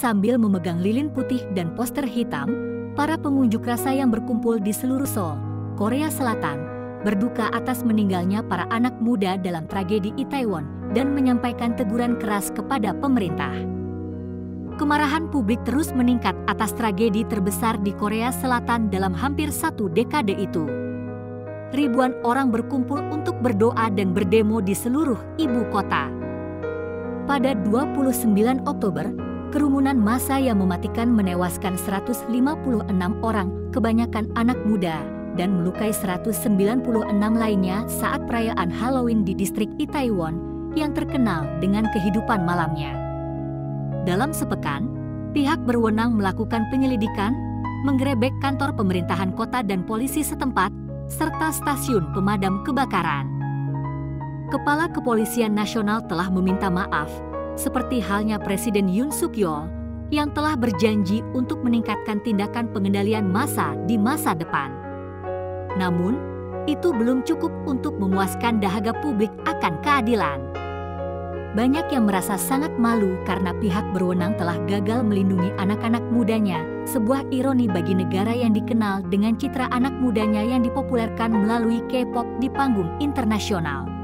Sambil memegang lilin putih dan poster hitam, para pengunjuk rasa yang berkumpul di seluruh Seoul, Korea Selatan, berduka atas meninggalnya para anak muda dalam tragedi Itaewon dan menyampaikan teguran keras kepada pemerintah. Kemarahan publik terus meningkat atas tragedi terbesar di Korea Selatan dalam hampir 1 dekade itu. Ribuan orang berkumpul untuk berdoa dan berdemo di seluruh ibu kota. Pada 29 Oktober, kerumunan massa yang mematikan menewaskan 156 orang, kebanyakan anak muda, dan melukai 196 lainnya saat perayaan Halloween di distrik Itaewon yang terkenal dengan kehidupan malamnya. Dalam sepekan, pihak berwenang melakukan penyelidikan, menggerebek kantor pemerintahan kota dan polisi setempat, serta stasiun pemadam kebakaran. Kepala Kepolisian Nasional telah meminta maaf, seperti halnya Presiden Yoon Suk Yeol yang telah berjanji untuk meningkatkan tindakan pengendalian massa di masa depan. Namun, itu belum cukup untuk memuaskan dahaga publik akan keadilan. Banyak yang merasa sangat malu karena pihak berwenang telah gagal melindungi anak-anak mudanya, sebuah ironi bagi negara yang dikenal dengan citra anak mudanya yang dipopulerkan melalui K-pop di panggung internasional.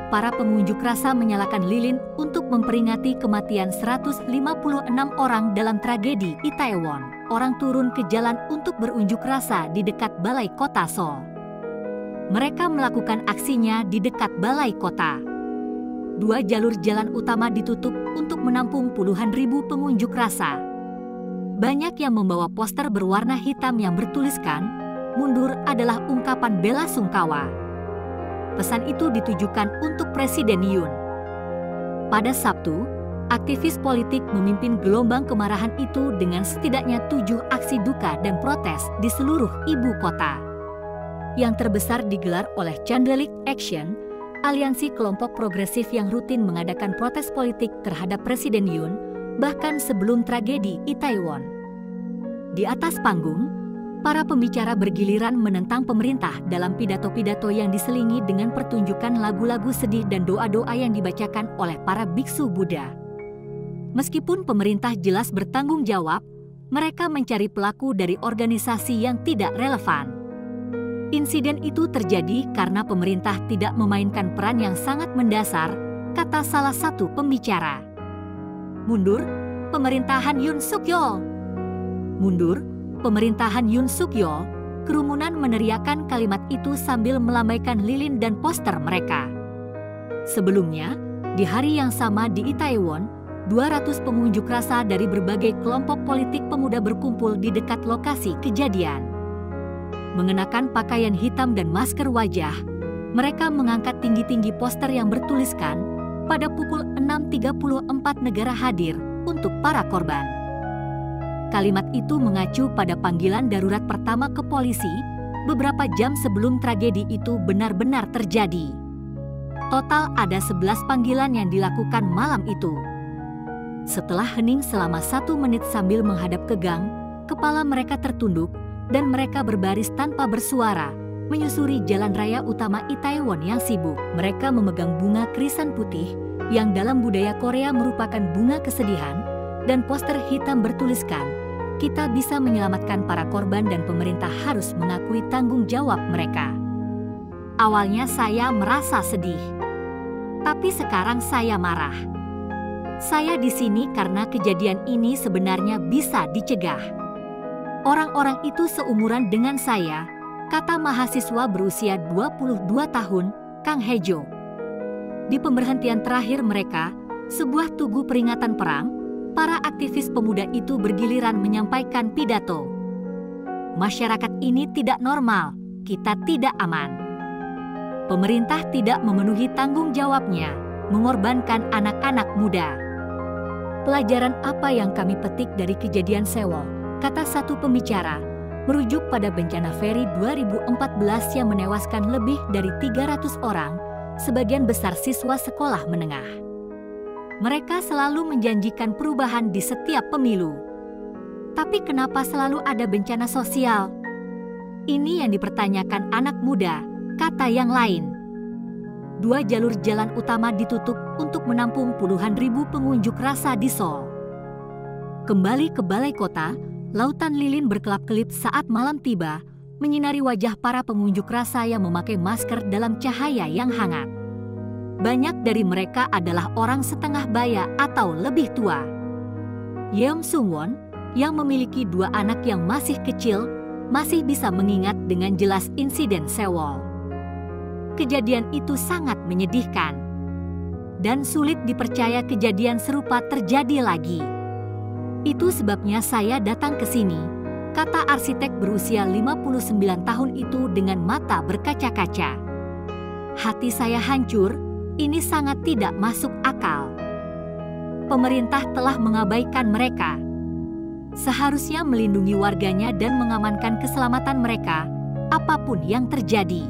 Para pengunjuk rasa menyalakan lilin untuk memperingati kematian 156 orang dalam tragedi Itaewon. Orang turun ke jalan untuk berunjuk rasa di dekat balai kota Seoul. Mereka melakukan aksinya di dekat balai kota. 2 jalur jalan utama ditutup untuk menampung puluhan ribu pengunjuk rasa. Banyak yang membawa poster berwarna hitam yang bertuliskan, "Mundur adalah ungkapan bela sungkawa." Pesan itu ditujukan untuk Presiden Yoon. Pada Sabtu, aktivis politik memimpin gelombang kemarahan itu dengan setidaknya 7 aksi duka dan protes di seluruh ibu kota. Yang terbesar digelar oleh Chandelik Action, aliansi kelompok progresif yang rutin mengadakan protes politik terhadap Presiden Yoon, bahkan sebelum tragedi Itaewon. Di atas panggung, para pembicara bergiliran menentang pemerintah dalam pidato-pidato yang diselingi dengan pertunjukan lagu-lagu sedih dan doa-doa yang dibacakan oleh para biksu Buddha. Meskipun pemerintah jelas bertanggung jawab, mereka mencari pelaku dari organisasi yang tidak relevan. Insiden itu terjadi karena pemerintah tidak memainkan peran yang sangat mendasar, kata salah satu pembicara. Mundur, pemerintahan Yoon Suk Yeol. Mundur, pemerintahan Yoon Suk Yeol. Kerumunan meneriakan kalimat itu sambil melambaikan lilin dan poster mereka. Sebelumnya, di hari yang sama di Itaewon, 200 pengunjuk rasa dari berbagai kelompok politik pemuda berkumpul di dekat lokasi kejadian. Mengenakan pakaian hitam dan masker wajah, mereka mengangkat tinggi-tinggi poster yang bertuliskan, "Pada pukul 6.34 negara hadir untuk para korban." Kalimat itu mengacu pada panggilan darurat pertama ke polisi beberapa jam sebelum tragedi itu benar-benar terjadi. Total ada 11 panggilan yang dilakukan malam itu. Setelah hening selama 1 menit sambil menghadap ke gang, kepala mereka tertunduk dan mereka berbaris tanpa bersuara, menyusuri jalan raya utama Itaewon yang sibuk. Mereka memegang bunga krisan putih, yang dalam budaya Korea merupakan bunga kesedihan, dan poster hitam bertuliskan, "Kita bisa menyelamatkan para korban dan pemerintah harus mengakui tanggung jawab mereka." Awalnya saya merasa sedih, tapi sekarang saya marah. Saya di sini karena kejadian ini sebenarnya bisa dicegah. Orang-orang itu seumuran dengan saya, kata mahasiswa berusia 22 tahun, Kang Hejo. Di pemberhentian terakhir mereka, sebuah tugu peringatan perang, para aktivis pemuda itu bergiliran menyampaikan pidato. "Masyarakat ini tidak normal, kita tidak aman. Pemerintah tidak memenuhi tanggung jawabnya, mengorbankan anak-anak muda. Pelajaran apa yang kami petik dari kejadian Seoul?" kata satu pembicara, merujuk pada bencana Feri 2014 yang menewaskan lebih dari 300 orang, sebagian besar siswa sekolah menengah. Mereka selalu menjanjikan perubahan di setiap pemilu. Tapi kenapa selalu ada bencana sosial? Ini yang dipertanyakan anak muda, kata yang lain. 2 jalur jalan utama ditutup untuk menampung puluhan ribu pengunjuk rasa di Seoul. Kembali ke balai kota, lautan lilin berkelap-kelip saat malam tiba, menyinari wajah para pengunjuk rasa yang memakai masker dalam cahaya yang hangat. Banyak dari mereka adalah orang setengah baya atau lebih tua. Yeom Sung-won, yang memiliki 2 anak yang masih kecil, masih bisa mengingat dengan jelas insiden Sewol. Kejadian itu sangat menyedihkan. Dan sulit dipercaya kejadian serupa terjadi lagi. Itu sebabnya saya datang ke sini, kata arsitek berusia 59 tahun itu dengan mata berkaca-kaca. Hati saya hancur, ini sangat tidak masuk akal. Pemerintah telah mengabaikan mereka. Seharusnya melindungi warganya dan mengamankan keselamatan mereka, apapun yang terjadi.